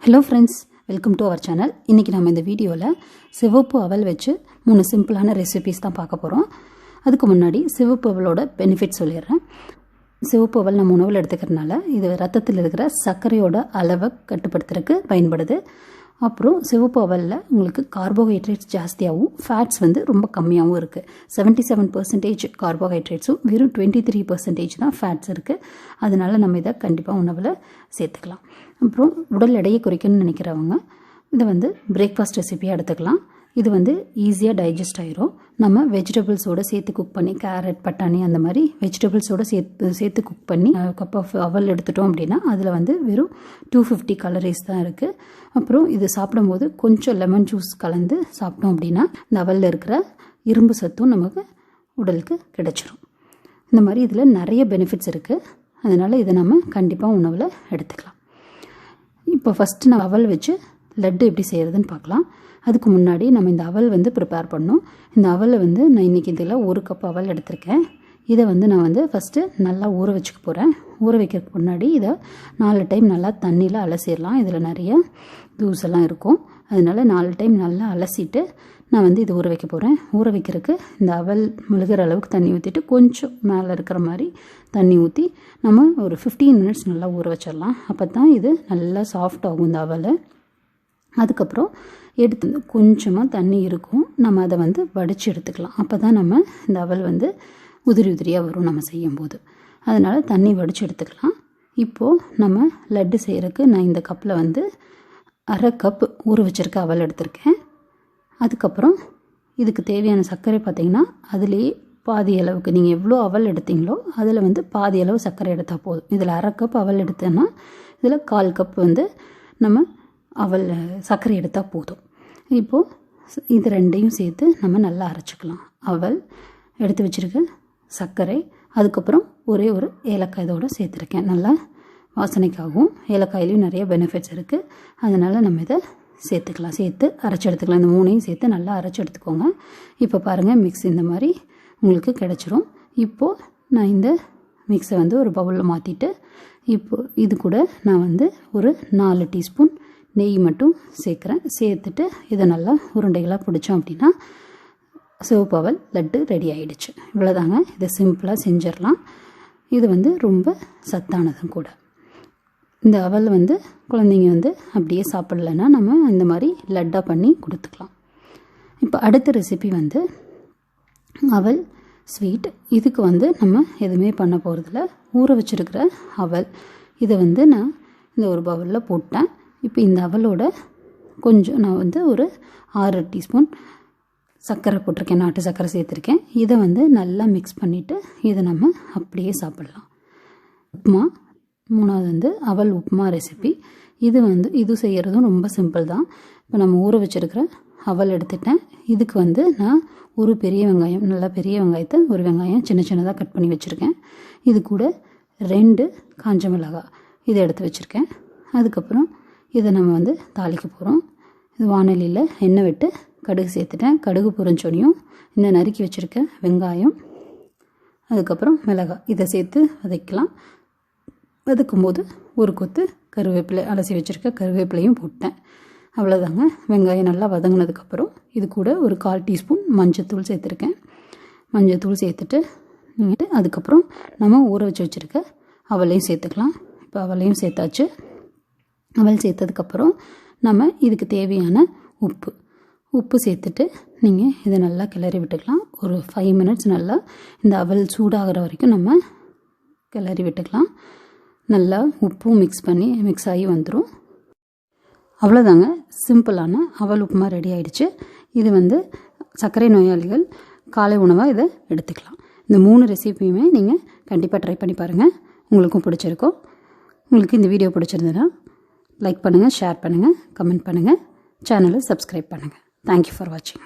Hello friends, welcome to our channel. இன்றைக்கி நம்ம இந்த வீடியோவில் சிவப்பு அவல் வச்சு 3 சிம்பிளான ரெசிபீஸ் தான் பார்க்க போகிறோம். அதுக்கு முன்னாடி சிவப்பு அவலோட பெனிஃபிட் சொல்லிடுறேன். சிவப்பு அவல் நம்ம உணவில் எடுத்துக்கிறதுனால இது ரத்தத்தில் இருக்கிற சர்க்கரையோட அளவை கட்டுப்படுத்துறதுக்கு பயன்படுது. அப்புறம் சிவப்பு அவலில் உங்களுக்கு கார்போஹைட்ரேட்ஸ் ஜாஸ்தியாகவும் ஃபேட்ஸ் ரொம்ப கம்மியாகவும் இருக்குது. 77% கார்போஹைட்ரேட்ஸும் வெறும் 23% தான் ஃபேட்ஸ் இருக்குது. அதனால் நம்ம இதை கண்டிப்பாக உணவில் சேர்த்துக்கலாம். அப்புறம் உடல் எடையை குறைக்கணும்னு நினைக்கிறவங்க இதை பிரேக்ஃபாஸ்ட் ரெசிபியாக எடுத்துக்கலாம். இது ஈஸியாக டைஜஸ்ட் ஆயிரும். நம்ம வெஜிடபிள்ஸோடு சேர்த்து குக் பண்ணி கேரட், பட்டாணி அந்த மாதிரி வெஜிடபிள்ஸோடு சேர்த்து குக் பண்ணி கப் ஆஃப் அவல் எடுத்துட்டோம் அப்படின்னா அதில் வெறும் 250 கலரிஸ் தான் இருக்குது. அப்புறம் இது சாப்பிடும்போது கொஞ்சம் லெமன் ஜூஸ் கலந்து சாப்பிட்டோம் அப்படின்னா இந்த அவலில் இருக்கிற இரும்பு சத்தும் நமக்கு உடலுக்கு கிடைச்சிரும். இந்த மாதிரி இதில் நிறைய பெனிஃபிட்ஸ் இருக்குது. அதனால் இதை நம்ம கண்டிப்பாக உணவில் எடுத்துக்கலாம். இப்போ ஃபஸ்ட்டு நான் அவல் வச்சு லட்டு எப்படி செய்கிறதுன்னு பார்க்கலாம். அதுக்கு முன்னாடி நம்ம இந்த அவல் ப்ரிப்பேர் பண்ணோம். இந்த அவலை நான் இன்றைக்கி இதில் 1 கப் அவல் எடுத்திருக்கேன். இதை நான் ஃபஸ்ட்டு நல்லா ஊற வச்சுக்க போகிறேன். ஊற வைக்கிறதுக்கு முன்னாடி இதை 4 டைம் நல்லா தண்ணியில் அலசிடலாம். இதில் நிறைய தூஸ் எல்லாம் இருக்கும். அதனால் 4 டைம் நல்லா அலசிட்டு நான் இது ஊற வைக்க போகிறேன். ஊற வைக்கிறதுக்கு இந்த அவல் முழுகிற அளவுக்கு தண்ணி ஊற்றிட்டு கொஞ்சம் மேலே இருக்கிற மாதிரி தண்ணி ஊற்றி நம்ம ஒரு 15 மினிட்ஸ் நல்லா ஊற வச்சிடலாம். அப்போ தான் இது நல்லா சாஃப்ட் ஆகும் இந்த அவலை. அதுக்கப்புறம் எடுத்து கொஞ்சமாக தண்ணி இருக்கும், நம்ம அதை வடித்து எடுத்துக்கலாம். அப்போ தான் நம்ம இந்த அவல் உதிரி உதிரியாக வரும் நம்ம செய்யும்போது. அதனால் தண்ணி வடித்து எடுத்துக்கலாம். இப்போது நம்ம லட்டு செய்கிறதுக்கு நான் இந்த கப்பில் 1/2 கப் ஊற வச்சுருக்க அவல் எடுத்திருக்கேன். அதுக்கப்புறம் இதுக்கு தேவையான சர்க்கரை பார்த்திங்கன்னா அதுலேயே பாதி அளவுக்கு நீங்கள் எவ்வளோ அவல் எடுத்தீங்களோ அதில் பாதி அளவு சர்க்கரை எடுத்தால் போதும். இதில் 1/2 கப் அவல் எடுத்தேன்னா இதில் 1/4 கப் நம்ம அவல் சர்க்கரை எடுத்தால் போதும். இப்போது இது ரெண்டையும் சேர்த்து நம்ம நல்லா அரைச்சிக்கலாம். அவல் எடுத்து வச்சுருக்க சர்க்கரை, அதுக்கப்புறம் ஒரே ஒரு ஏலக்காய் இதோடு சேர்த்துருக்கேன். நல்லா வாசனைக்காகவும் ஏலக்காயிலையும் நிறைய பெனிஃபிட்ஸ் இருக்குது. அதனால் நம்ம இதை சேர்த்து அரைச்சி எடுத்துக்கலாம். இந்த 3ஐயும் சேர்த்து நல்லா அரைச்சி எடுத்துக்கோங்க. இப்போ பாருங்கள், மிக்ஸ் இந்த மாதிரி உங்களுக்கு கிடச்சிரும். இப்போது நான் இந்த மிக்ஸை ஒரு பவுலில் மாற்றிட்டு இப்போது இது கூட நான் ஒரு 4 டீஸ்பூன் நெய் மட்டும் சேர்க்குறேன். சேர்த்துட்டு இதை நல்லா உருண்டைகளாக பிடிச்சோம் அப்படின்னா சிவப்பு அவல் லட்டு ரெடி ஆகிடுச்சு. இவ்வளோதாங்க. இதை சிம்பிளாக செஞ்சிடலாம். இது ரொம்ப சத்தானதும் கூட. இந்த அவல் குழந்தைங்க அப்படியே சாப்பிடலைன்னா நம்ம இந்த மாதிரி லட்டாக பண்ணி கொடுத்துக்கலாம். இப்போ அடுத்த ரெசிபி அவல் ஸ்வீட். இதுக்கு நம்ம எதுவுமே பண்ண போகிறதில்ல. ஊற வச்சுருக்கிற அவல் இதை நான் இந்த ஒரு பவுலில் போட்டேன். இப்போ இந்த அவலோட கொஞ்சம் நான் ஒரு 6 டீஸ்பூன் சர்க்கரை போட்டிருக்கேன், நாட்டு சர்க்கரை சேர்த்துருக்கேன். இதை நல்லா மிக்ஸ் பண்ணிவிட்டு இதை நம்ம அப்படியே சாப்பிட்லாம். உப்புமா 3வது அவல் உப்புமா ரெசிபி. இது செய்கிறதும் ரொம்ப சிம்பிள் தான். இப்போ நம்ம ஊற வச்சுருக்கிற அவல் எடுத்துட்டேன். இதுக்கு நான் ஒரு பெரிய வெங்காயம், நல்லா பெரிய வெங்காயத்தை ஒரு வெங்காயம் சின்ன சின்னதாக கட் பண்ணி வச்சுருக்கேன். இது கூட 2 காஞ்ச மிளகாய் இதை எடுத்து வச்சுருக்கேன். அதுக்கப்புறம் இதை நம்ம தாளிக்க போகிறோம். இது வானலியில் எண்ணெய் விட்டு கடுகு சேர்த்துட்டேன். கடுகு பொரிஞ்சோனையும் இந்த நறுக்கி வச்சுருக்க வெங்காயம், அதுக்கப்புறம் மிளகாய் இதை சேர்த்து வதக்கலாம். வதக்கும்போது ஒரு கொத்து கருவேப்பிலை, அலசி வச்சுருக்க கருவேப்பிலையும் போட்டேன். அவ்வளோதாங்க. வெங்காயம் நல்லா வதங்கினதுக்கப்புறம் இது கூட ஒரு 1/4 டீஸ்பூன் மஞ்சத்தூள் சேர்த்துருக்கேன். மஞ்சத்தூள் சேர்த்துட்டு அதுக்கப்புறம் நம்ம ஊற வச்சுருக்க அவலையும் சேர்த்துக்கலாம். இப்போ அவலையும் சேர்த்தாச்சு. அவல் சேர்த்ததுக்கப்புறம் நம்ம இதுக்கு தேவையான உப்பு சேர்த்துட்டு நீங்கள் இதை நல்லா கிளறி விட்டுக்கலாம். ஒரு 5 மினிட்ஸ் நல்லா இந்த அவல் சூடாகிற வரைக்கும் நம்ம கிளறி விட்டுக்கலாம். நல்லா உப்பும் மிக்ஸ் ஆகி வந்துடும். அவ்வளோதாங்க. சிம்பிளான அவல் உப்புமா ரெடி ஆகிடுச்சு. இது சர்க்கரை நோயாளிகள் காலை உணவாக இதை எடுத்துக்கலாம். இந்த 3 ரெசிபியுமே நீங்கள் கண்டிப்பாக ட்ரை பண்ணி பாருங்கள். உங்களுக்கும் பிடிச்சிருக்கும். உங்களுக்கு இந்த வீடியோ பிடிச்சிருந்ததுன்னா லைக் பண்ணுங்கள், ஷேர் பண்ணுங்கள், கமெண்ட் பண்ணுங்கள், சேனலை சப்ஸ்கிரைப் பண்ணுங்கள். தேங்க்யூ ஃபார் வாட்சிங்.